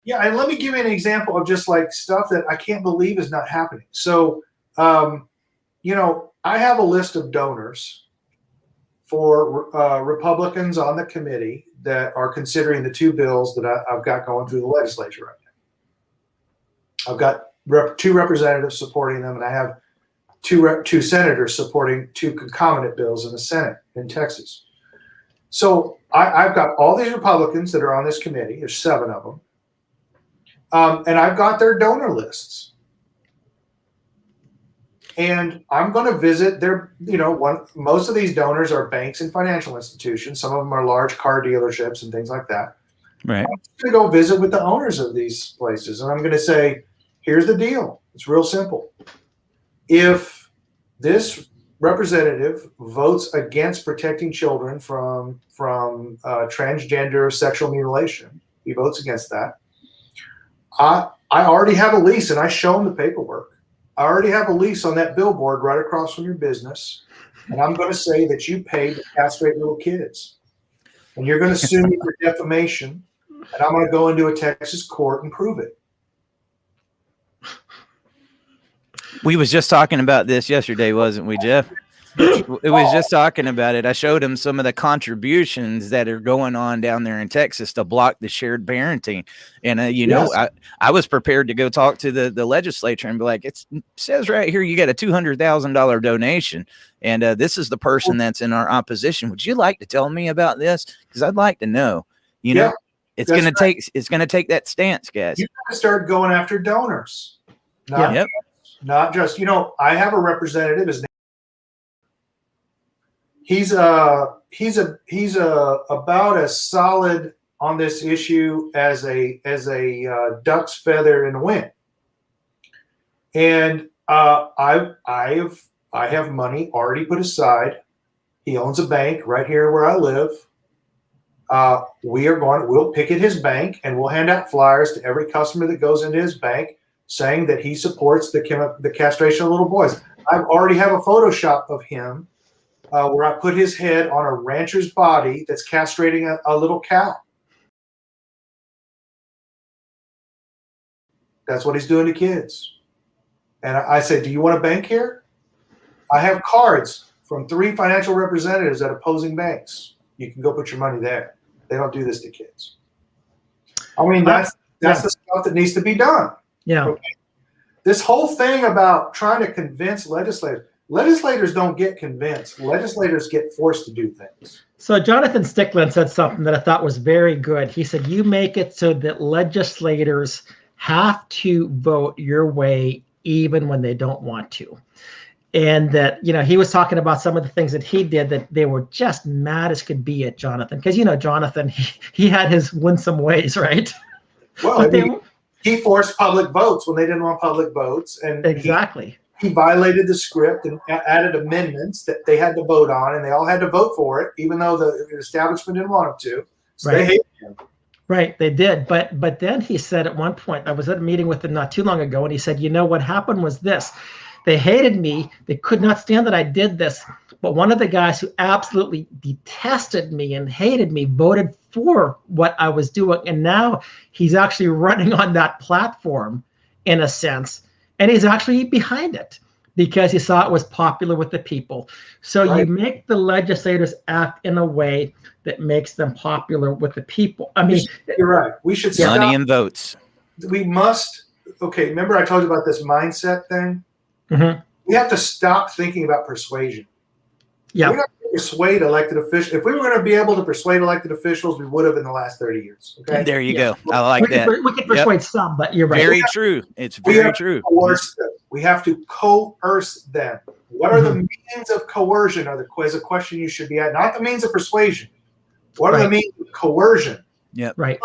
Yeah, and let me give you an example of just like stuff that I can't believe is not happening. So, I have a list of donors for Republicans on the committee that are considering the two bills that I've got going through the legislature right now. I've got two representatives supporting them, and I have two senators supporting two concomitant bills in the Senate in Texas. So I've got all these Republicans that are on this committee. There's 7 of them. And I've got their donor lists. And I'm going to visit their, most of these donors are banks and financial institutions. Some of them are large car dealerships and things like that. Right. I'm going to go visit with the owners of these places. And I'm going to say, here's the deal. It's real simple. If this representative votes against protecting children from transgender sexual mutilation, he votes against that. I already have a lease, and I show him the paperwork. I already have a lease on that billboard right across from your business, and I'm going to say that you paid to castrate little kids, and you're going to sue me for defamation, and I'm going to go into a Texas court and prove it. We was just talking about this yesterday, wasn't we, Jeff? It was just talking about it. I showed him some of the contributions that are going on down there in Texas to block the shared parenting. And, I was prepared to go talk to the legislature and be like, it says right here, you got a $200,000 donation. And this is the person that's in our opposition. Would you like to tell me about this? Because I'd like to know, it's going to take that stance, guys. You got to start going after donors. Not just, I have a representative. His name. He's about as solid on this issue as a duck's feather in the wind. And I have money already put aside. He owns a bank right here where I live. We'll picket his bank, and we'll hand out flyers to every customer that goes into his bank saying that he supports the castration of little boys. I already have a Photoshop of him where I put his head on a rancher's body that's castrating a little cow. That's what he's doing to kids. And I said, do you want a bank here? I have cards from 3 financial representatives at opposing banks. You can go put your money there. They don't do this to kids. I mean, that's the stuff that needs to be done. Yeah. Okay? This whole thing about trying to convince legislators don't get convinced. Legislators get forced to do things. So Jonathan Stickland said something that I thought was very good. He said, you make it so that legislators have to vote your way even when they don't want to. And that, he was talking about some of the things that he did that they were just mad as could be at Jonathan. Because, Jonathan, he had his winsome ways, right? Well, he forced public votes when they didn't want public votes. And exactly. He violated the script and added amendments that they had to vote on, and they all had to vote for it, even though the establishment didn't want them to. So they hated him. Right, they did. But then he said at one point, I was at a meeting with him not too long ago, and he said, what happened was this. They hated me. They could not stand that I did this. But one of the guys who absolutely detested me and hated me voted for what I was doing. And now he's actually running on that platform in a sense. And he's actually behind it because he saw it was popular with the people. So you make the legislators act in a way that makes them popular with the people. I mean, you're right. We should stop. Money and votes. We must. Okay, remember I told you about this mindset thing? Mm-hmm. We have to stop thinking about persuasion. Yeah. We're not going to persuade elected officials. If we were going to be able to persuade elected officials, we would have in the last 30 years. Okay. There you go. I like that. We can persuade some, but you're right. Very true. It's very true. Coerce them. We have to coerce them. What are the means of coercion? Is a question you should be at. Not the means of persuasion. What are the means of coercion? Yeah. Right.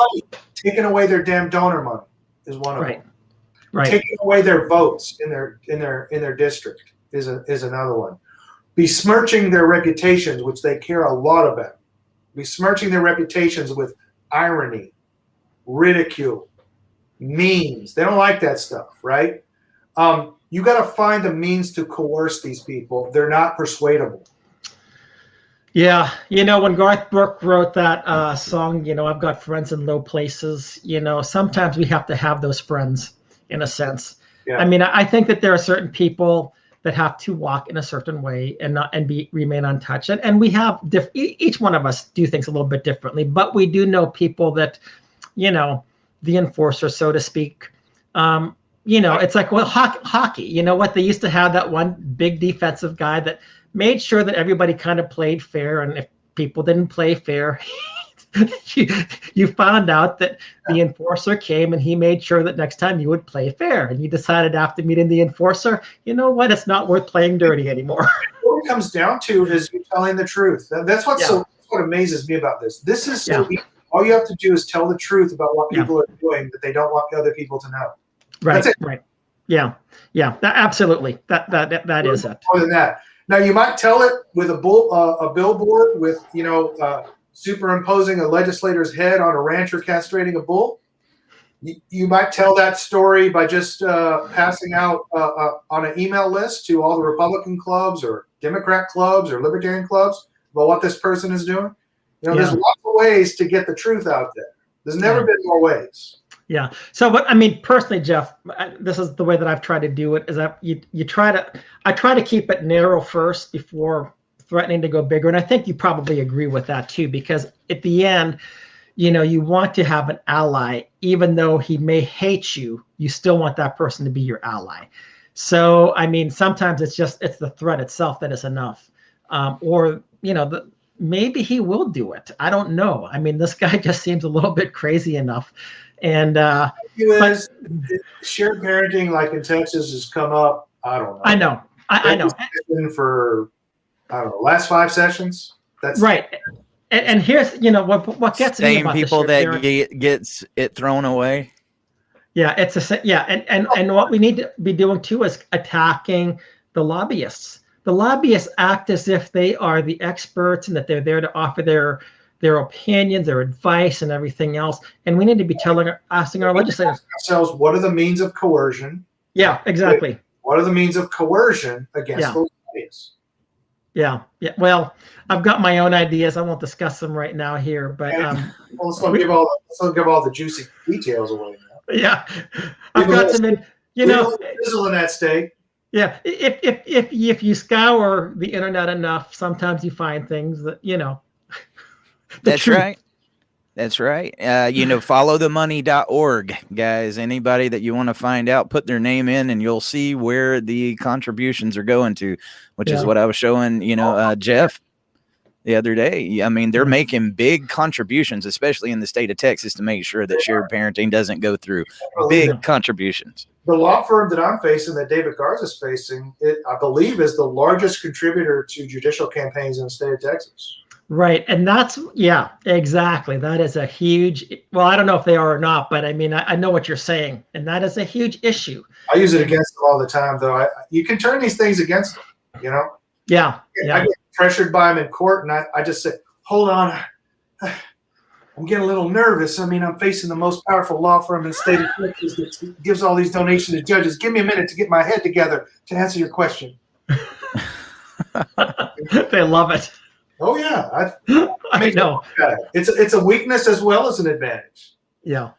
Taking away their damn donor money is one of them. Right. Taking away their votes in their district is another one. Besmirching their reputations, which they care a lot about. Besmirching their reputations with irony, ridicule, memes. They don't like that stuff, right? You got to find the means to coerce these people. They're not persuadable. Yeah, when Garth Brooks wrote that song, I've got friends in low places, sometimes we have to have those friends in a sense. Yeah. I mean, I think that there are certain people that have to walk in a certain way and not remain untouched. And we have each one of us do things a little bit differently, but we do know people that, the enforcer, so to speak. It's like, well, hockey, what they used to have, that one big defensive guy that made sure that everybody kind of played fair. And if people didn't play fair, you found out that the enforcer came and he made sure that next time you would play fair. And you decided after meeting the enforcer, you know what, it's not worth playing dirty anymore. What it comes down to is you telling the truth. That's what what amazes me about this. This is so easy. All you have to do is tell the truth about what people are doing that they don't want other people to know. Right. Right. Yeah. Absolutely. That is it. More than that. Now you might tell it with a billboard with superimposing a legislator's head on a rancher castrating a bull. You might tell that story by just passing out on an email list to all the Republican clubs or Democrat clubs or Libertarian clubs about what this person is doing. There's lots of ways to get the truth out there. There's never been more ways. Yeah. So personally, Jeff, this is the way that I've tried to do it, is that I try to keep it narrow first before threatening to go bigger. And I think you probably agree with that too, because at the end, you want to have an ally, even though he may hate you, you still want that person to be your ally. So, sometimes it's the threat itself that is enough. Maybe he will do it. I don't know. This guy just seems a little bit crazy enough. And shared parenting, like in Texas, has come up. I don't know. I know. For last 5 sessions. That's right. And here's what gets me about people that gets it thrown away. Yeah, and what we need to be doing too is attacking the lobbyists. The lobbyists act as if they are the experts and that they're there to offer their opinions, their advice, and everything else. And we need to be asking our legislators ourselves, what are the means of coercion? Yeah, exactly. What are the means of coercion against those lobbyists? Yeah. Well, I've got my own ideas. I won't discuss them right now here, but let's not give all the juicy details away now. Yeah, I've got some. Sizzle in that state. Yeah, if you scour the internet enough, sometimes you find things that That's right. That's right. Followthemoney.org, guys. Anybody that you want to find out, put their name in and you'll see where the contributions are going to, which is what I was showing, Jeff the other day. They're making big contributions, especially in the state of Texas, to make sure that shared parenting doesn't go through. Big contributions. The law firm that I'm facing, that David Garza is facing, I believe is the largest contributor to judicial campaigns in the state of Texas. Right. And that's, exactly. That is a huge, well, I don't know if they are or not, but I know what you're saying. And that is a huge issue. I use it against them all the time, though. You can turn these things against them, Yeah. I get pressured by them in court, and I just say, hold on. I'm getting a little nervous. I'm facing the most powerful law firm in the state of Texas that gives all these donations to judges. Give me a minute to get my head together to answer your question. They love it. Oh yeah, I know. It's a weakness as well as an advantage. Yeah.